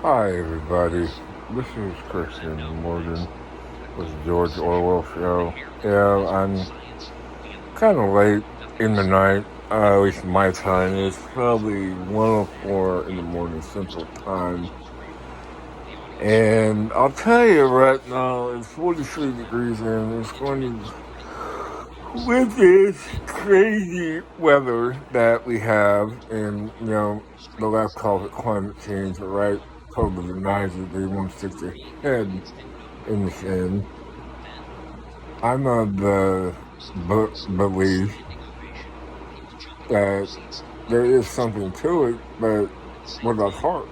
Hi, everybody. This is Christian Morgan with the George Orwell Show. Yeah, I'm kind of late in the night, at least my time. It's probably 1:04 in the morning Central Time. And I'll tell you right now, it's 43 degrees and it's going to, with this crazy weather that we have, and, the left calls it climate change, the right totally denies it. They want to stick their head in the sand. I'm of the belief that there is something to it, but what about HARP?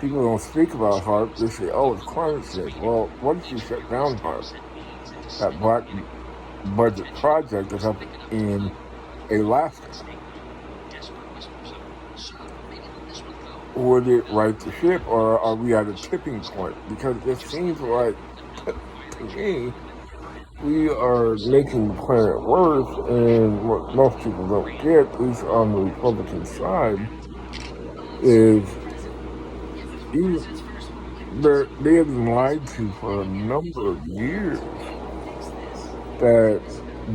People don't speak about HARP. They say, oh, it's climate change. Well, what if you shut down HARP? That black budget project is up in Alaska. Would it right the ship, or are we at a tipping point? Because it seems like, to me, we are making the planet worse, and what most people don't get, at least on the Republican side, is you, they have been lied to for a number of years that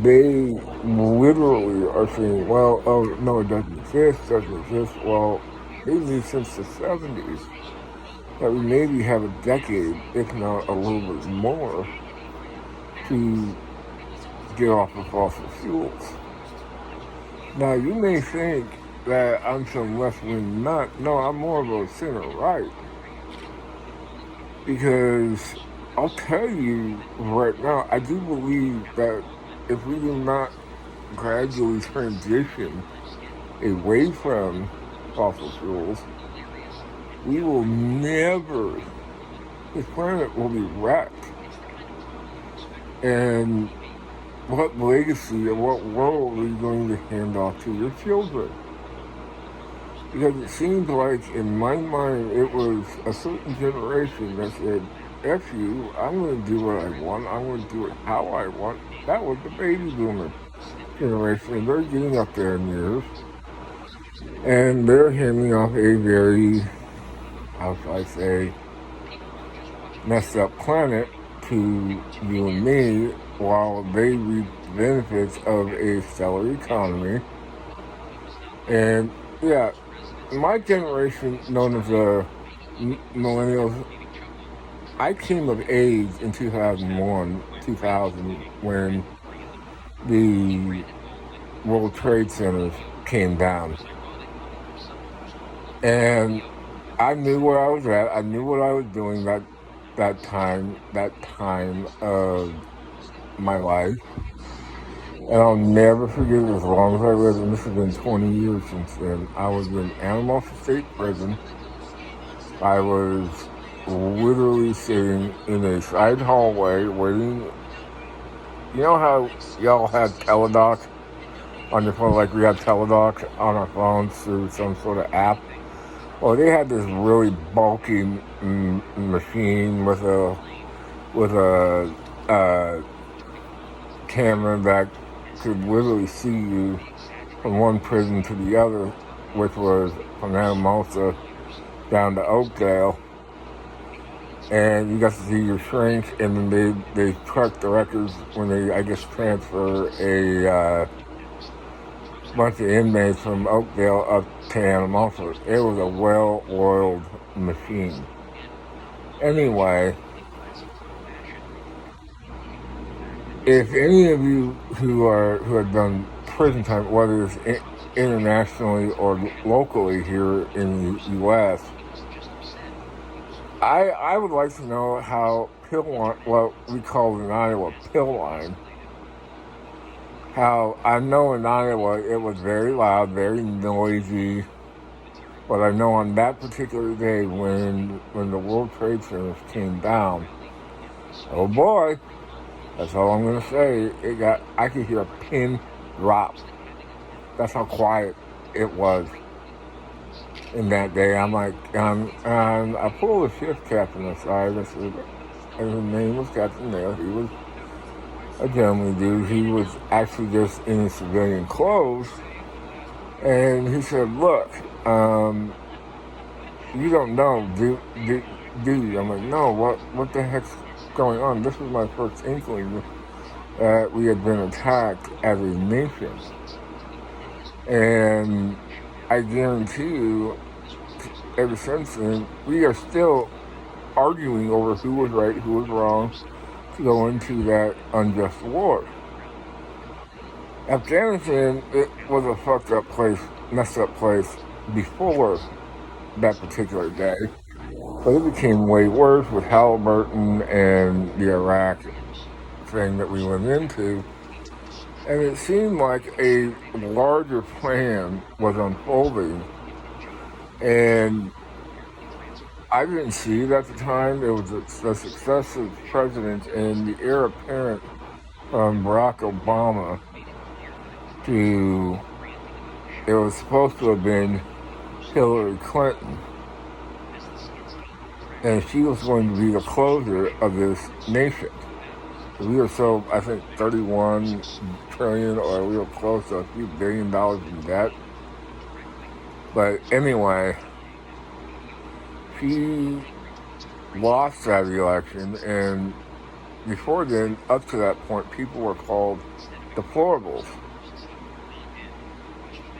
they literally are saying, well, oh, no, it doesn't exist. Well, they knew since the 70s that we maybe have a decade, if not a little bit more, to get off of fossil fuels. Now, you may think that I'm some left-wing nut. No, I'm more of a center-right. Because I'll tell you right now, I do believe that if we do not gradually transition away from fossil fuels, we will never, this planet will be wrecked. And what legacy or what world are you going to hand off to your children? Because it seems like, in my mind, it was a certain generation that said, F you, I'm going to do what I want, I'm going to do it how I want. That was the baby boomer generation, and they're getting up there in years, and they're handing off a very, how should I say, messed up planet to you and me, while they reap the benefits of a stellar economy. And yeah, my generation, known as the millennials, I came of age in 2001, 2000, when the World Trade Centers came down. And I knew where I was at. I knew what I was doing that time of my life. And I'll never forget it as long as I live, and this has been 20 years since then. I was in Anamosa State Prison. I was literally sitting in a side hallway waiting. You know how y'all had Teledoc on your phone, like we had Teledoc on our phones through some sort of app? Well, they had this really bulky machine with a camera that could literally see you from one prison to the other, which was from Anamosa down to Oakdale. And you got to see your shrink, and then they track the records when they, I guess, transfer a bunch of inmates from Oakdale up to Anamosa. It was a well-oiled machine. Anyway, if any of you who have done prison time, whether it's internationally or locally here in the U.S., I would like to know how pill line, what we call in Iowa pill line, how I know in Iowa it was very loud, very noisy, but I know on that particular day when the World Trade Center came down, oh boy, that's all I'm gonna say. I could hear a pin drop. That's how quiet it was in that day. I'm like, and I pulled a shift captain aside. And his name was Captain Nail. He was a gentleman dude. He was actually just in his civilian clothes. And he said, look, you don't know, do you? I'm like, no, what the heck's going on? This was my first inkling that we had been attacked as a nation. And I guarantee you, ever since then, we are still arguing over who was right, who was wrong, to go into that unjust war. Afghanistan, it was a fucked up place, messed up place before that particular day. But it became way worse with Halliburton and the Iraq thing that we went into. And it seemed like a larger plan was unfolding. And I didn't see it at the time. It was a successive president and the heir apparent from Barack Obama to, it was supposed to have been Hillary Clinton. And she was going to be the closer of this nation. We were so, I think, 31 trillion, or we were close to a few $1 billion in debt. But anyway, she lost that election, and before then, up to that point, people were called deplorables.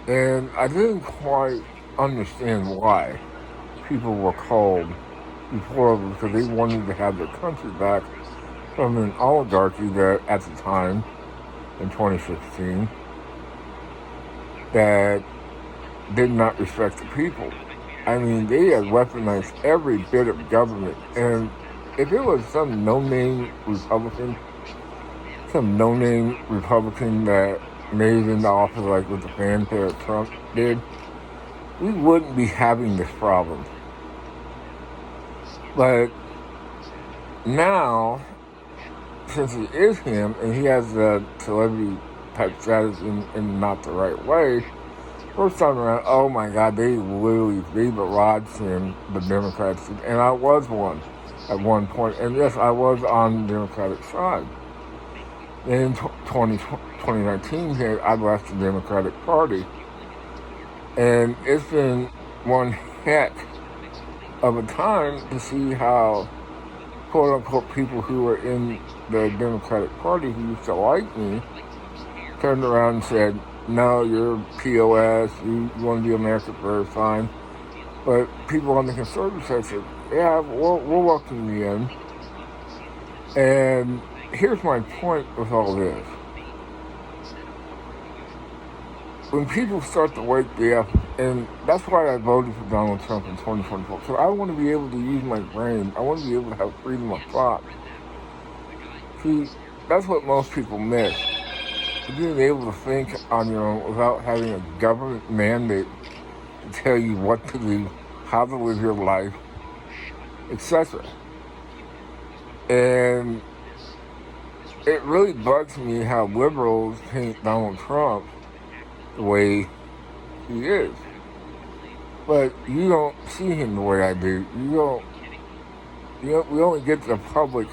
And I didn't quite understand why people were called deplorables, because they wanted to have their country back from an oligarchy that, at the time, in 2016, that did not respect the people. I mean, they had weaponized every bit of government. And if it was some no-name Republican that made it into office like with the fanfare Trump did, we wouldn't be having this problem. But now, since it is him, and he has the celebrity type status in not the right way, first time around, oh my God, they barraged him, the Democrats, and I was one at one point, and yes, I was on the Democratic side. In 2019 here, I left the Democratic Party, and it's been one heck of a time to see how quote-unquote people who were in the Democratic Party who used to like me turned around and said, no, you're POS, you want to be America first, fine. But people on the conservative side said, yeah, we'll welcome you in. And here's my point with all this. When people start to wake me up, and that's why I voted for Donald Trump in 2024, because I want to be able to use my brain. I want to be able to have freedom of thought. See, that's what most people miss. Being able to think on your own without having a government mandate to tell you what to do, how to live your life, etc. And it really bugs me how liberals paint Donald Trump the way he is. But you don't see him the way I do. We only get the public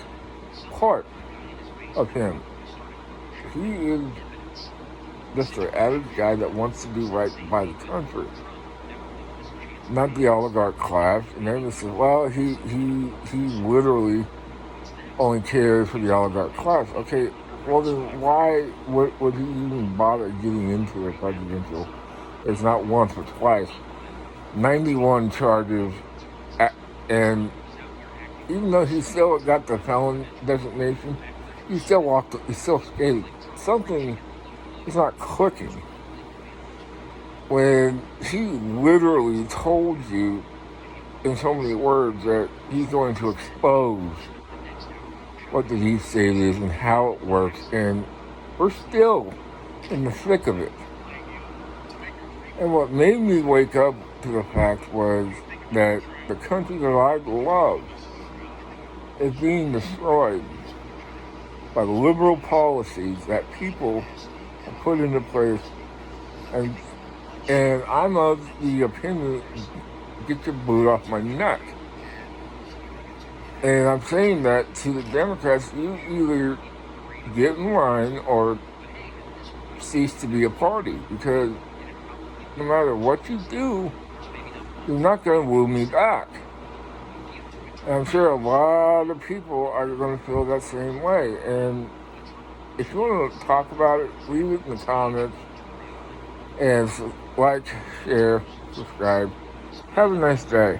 part of him. He is just an average guy that wants to do right by the country, not the oligarch class. And then they say, well, he literally only cares for the oligarch class. Okay, well then why would he even bother getting into a presidential? It's not once or twice. 91 charges, and even though he still got the felon designation, he still skated. Something is not clicking. When he literally told you in so many words that he's going to expose what the deep state is and how it works, and we're still in the thick of it. And what made me wake up to the fact was that the country that I love is being destroyed by the liberal policies that people have put into place, and I'm of the opinion, get your boot off my neck. And I'm saying that to the Democrats, you either get in line or cease to be a party, because no matter what you do, you're not going to woo me back. And I'm sure a lot of people are going to feel that same way. And if you want to talk about it, leave it in the comments. And like, share, subscribe. Have a nice day.